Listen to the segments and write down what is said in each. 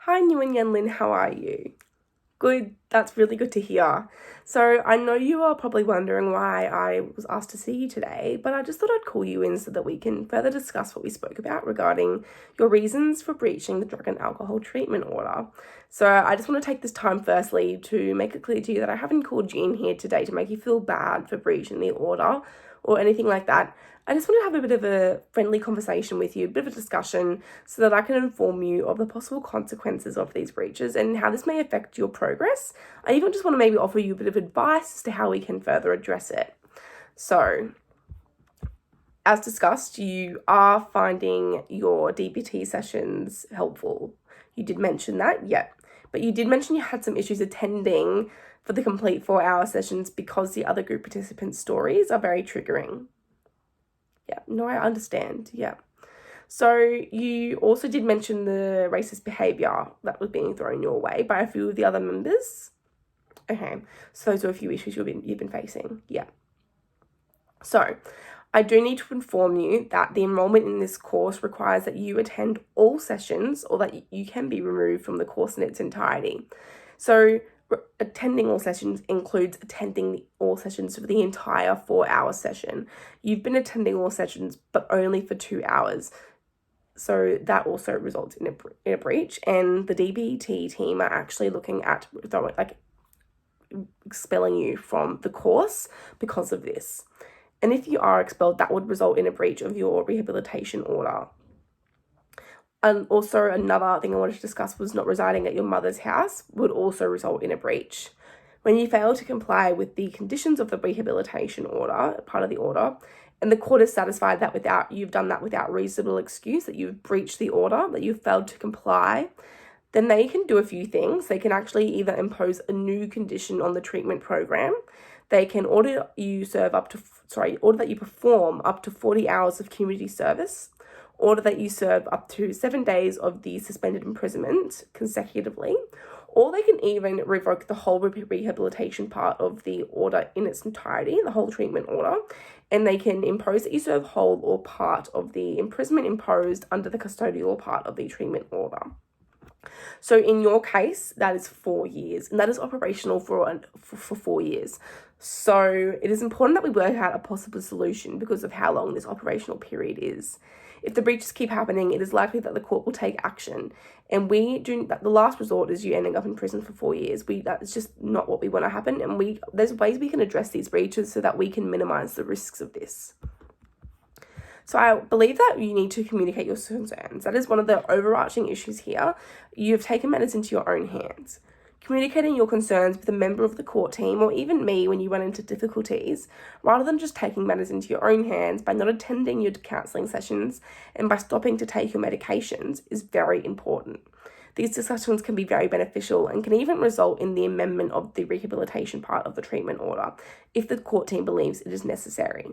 Hi, New and Yenlin, how are you? Good, that's really good to hear. So, I know you are probably wondering why I was asked to see you today, but I just thought I'd call you in so that we can further discuss what we spoke about regarding your reasons for breaching the drug and alcohol treatment order. So, I just want to take this time firstly to make it clear to you that I haven't called you in here today to make you feel bad for breaching the order or anything like that. I just want to have a bit of a friendly conversation with you, a bit of a discussion, so that I can inform you of the possible consequences of these breaches and how this may affect your progress. I even just want to maybe offer you a bit of advice as to how we can further address it. So, as discussed, you are finding your DBT sessions helpful. You did mention that, yeah. But you did mention you had some issues attending for the complete 4-hour sessions because the other group participants' stories are very triggering. Yeah, no, I understand. Yeah. So you also did mention the racist behaviour that was being thrown your way by a few of the other members. Okay, so those are a few issues you've been facing. Yeah. So I do need to inform you that the enrolment in this course requires that you attend all sessions or that you can be removed from the course in its entirety. So attending all sessions includes attending all sessions for the entire 4-hour session. You've been attending all sessions, but only for 2 hours. So that also results in a breach, and the DBT team are actually looking at expelling you from the course because of this. And if you are expelled, that would result in a breach of your rehabilitation order. And also another thing I wanted to discuss was not residing at your mother's house would also result in a breach. When you fail to comply with the conditions of the rehabilitation order, part of the order, and the court is satisfied that you've done that without reasonable excuse, that you've breached the order, that you've failed to comply, then they can do a few things. They can actually either impose a new condition on the treatment program. They can order that you perform up to 40 hours of community service, order that you serve up to 7 days of the suspended imprisonment consecutively, or they can even revoke the whole rehabilitation part of the order in its entirety, the whole treatment order, and they can impose that you serve whole or part of the imprisonment imposed under the custodial part of the treatment order. So in your case, that is 4 years, and that is operational for 4 years. So it is important that we work out a possible solution because of how long this operational period is. If the breaches keep happening, it is likely that the court will take action. And the last resort is you ending up in prison for 4 years. That is just not what we want to happen. And there's ways we can address these breaches so that we can minimize the risks of this. So I believe that you need to communicate your concerns. That is one of the overarching issues here. You've taken matters into your own hands. Communicating your concerns with a member of the court team or even me when you run into difficulties, rather than just taking matters into your own hands by not attending your counselling sessions and by stopping to take your medications, is very important. These discussions can be very beneficial and can even result in the amendment of the rehabilitation part of the treatment order if the court team believes it is necessary.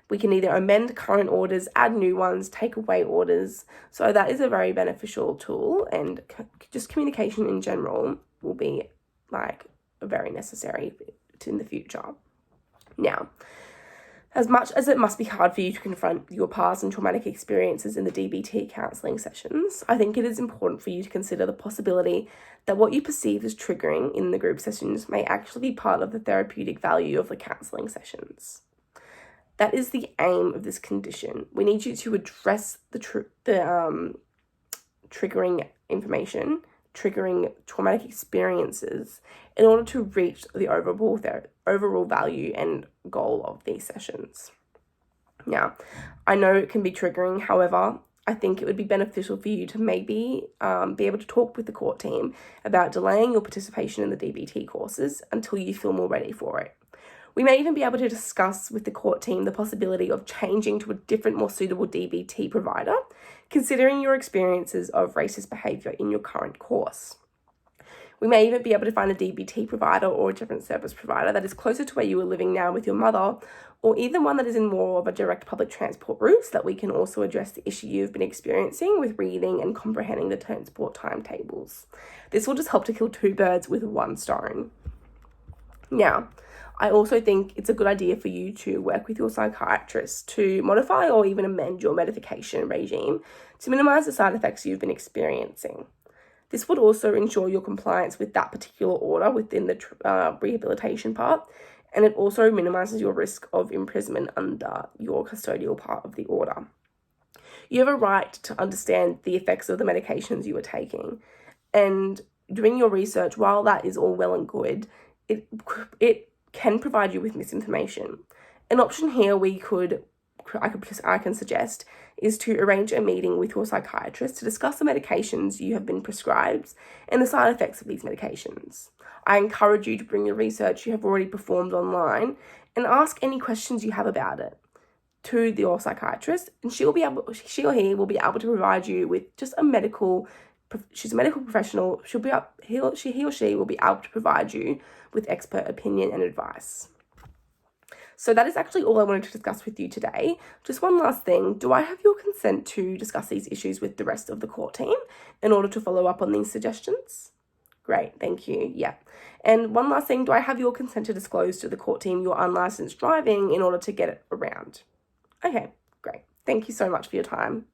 We can either amend current orders, add new ones, take away orders. So that is a very beneficial tool, and just communication in general will be very necessary in the future. Now, as much as it must be hard for you to confront your past and traumatic experiences in the DBT counselling sessions, I think it is important for you to consider the possibility that what you perceive as triggering in the group sessions may actually be part of the therapeutic value of the counselling sessions. That is the aim of this condition. We need you to address the triggering information, triggering traumatic experiences in order to reach the overall value and goal of these sessions. Now, I know it can be triggering. However, I think it would be beneficial for you to maybe be able to talk with the court team about delaying your participation in the DBT courses until you feel more ready for it. We may even be able to discuss with the court team the possibility of changing to a different, more suitable DBT provider, considering your experiences of racist behaviour in your current course. We may even be able to find a DBT provider or a different service provider that is closer to where you are living now with your mother, or even one that is in more of a direct public transport route so that we can also address the issue you've been experiencing with reading and comprehending the transport timetables. This will just help to kill 2 birds with 1 stone. Now, I also think it's a good idea for you to work with your psychiatrist to modify or even amend your medication regime to minimize the side effects you've been experiencing. This would also ensure your compliance with that particular order within the rehabilitation part, and it also minimises your risk of imprisonment under your custodial part of the order. You have a right to understand the effects of the medications you are taking, and doing your research, while that is all well and good, it can provide you with misinformation. An option here I can suggest is to arrange a meeting with your psychiatrist to discuss the medications you have been prescribed and the side effects of these medications. I encourage you to bring your research you have already performed online and ask any questions you have about it to your psychiatrist, and she or he will be able to provide you with just she's a medical professional. He or she will be able to provide you with expert opinion and advice. So that is actually all I wanted to discuss with you today. Just one last thing. Do I have your consent to discuss these issues with the rest of the court team in order to follow up on these suggestions? Great, thank you. Yeah. And one last thing, do I have your consent to disclose to the court team your unlicensed driving in order to get it around? Okay, great. Thank you so much for your time.